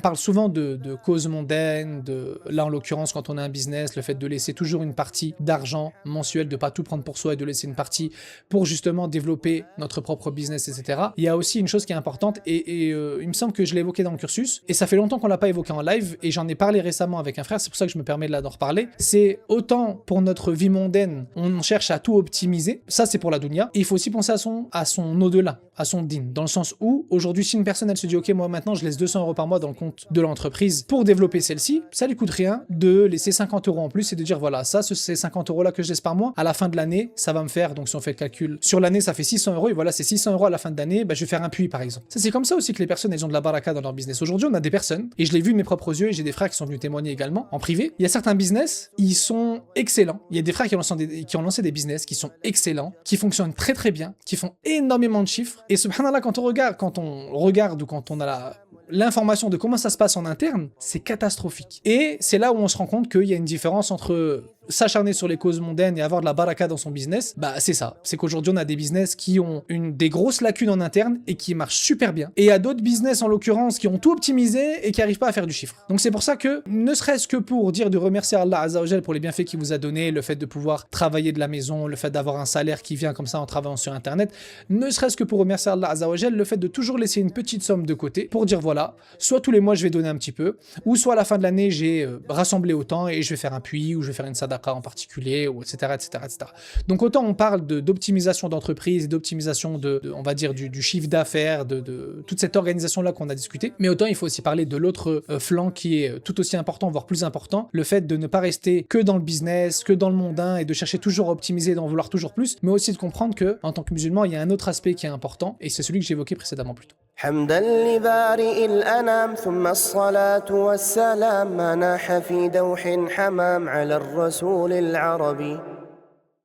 parle souvent de causes mondaines, là en l'occurrence quand on a un business, le fait de laisser toujours une partie d'argent mensuel, de pas tout prendre pour soi et de laisser une partie pour justement développer notre propre business, etc. Il y a aussi une chose qui est importante et il me semble que je l'ai évoqué dans le cursus et ça fait longtemps qu'on l'a pas évoqué en live et j'en ai parlé récemment avec un frère, c'est pour ça que je me permets de là d'en reparler. C'est autant pour notre vie mondaine, on cherche à tout optimiser, ça c'est pour la dunya, et il faut aussi penser à son au-delà, à son din, dans le sens où aujourd'hui si une personne elle se dit ok moi maintenant je laisse 200 € par mois dans le compte de l'entreprise pour développer celle-ci, ça lui coûte rien de laisser 50 € en plus et de dire voilà ça ces 50 € là que je laisse par mois, à la fin de l'année ça va me faire, donc si on fait le calcul sur l'année ça fait 600 € et voilà ces 600 € à la fin de l'année, je vais faire un puits par exemple. Ça c'est comme ça aussi que les personnes elles ont de la baraka dans leur business. Aujourd'hui on a des personnes, et je l'ai vu de mes propres yeux et j'ai des frères qui sont venus témoigner également en privé, il y a certains business, ils sont excellents, il y a des frères qui ont lancé des business qui sont excellents, qui fonctionnent très très bien, qui font énormément de chiffres, et subhanallah quand on regarde ou quand on a l'information de comment ça se passe en interne, c'est catastrophique. Et c'est là où on se rend compte qu'il y a une différence entre s'acharner sur les causes mondaines et avoir de la baraka dans son business, c'est ça. C'est qu'aujourd'hui, on a des business qui ont des grosses lacunes en interne et qui marchent super bien. Et il y a d'autres business, en l'occurrence, qui ont tout optimisé et qui n'arrivent pas à faire du chiffre. Donc c'est pour ça que, ne serait-ce que pour dire de remercier Allah Azza wa Jal pour les bienfaits qu'il vous a donnés, le fait de pouvoir travailler de la maison, le fait d'avoir un salaire qui vient comme ça en travaillant sur Internet, ne serait-ce que pour remercier Allah Azza wa Jal, le fait de toujours laisser une petite somme de côté pour dire voilà, soit tous les mois je vais donner un petit peu, ou soit à la fin de l'année j'ai rassemblé autant et je vais faire un puits, ou je vais faire une sadaqa en particulier, ou etc., etc., etc. Donc autant on parle d'optimisation d'entreprise, d'optimisation on va dire du chiffre d'affaires, de toute cette organisation-là qu'on a discuté, mais autant il faut aussi parler de l'autre flanc qui est tout aussi important, voire plus important, le fait de ne pas rester que dans le business, que dans le mondain, et de chercher toujours à optimiser, d'en vouloir toujours plus, mais aussi de comprendre que en tant que musulman, il y a un autre aspect qui est important, et c'est celui que j'évoquais précédemment plus tôt. حمدا لبارئ الأنام ثم الصلاة والسلام ما ناح في دوح حمام على الرسول العربي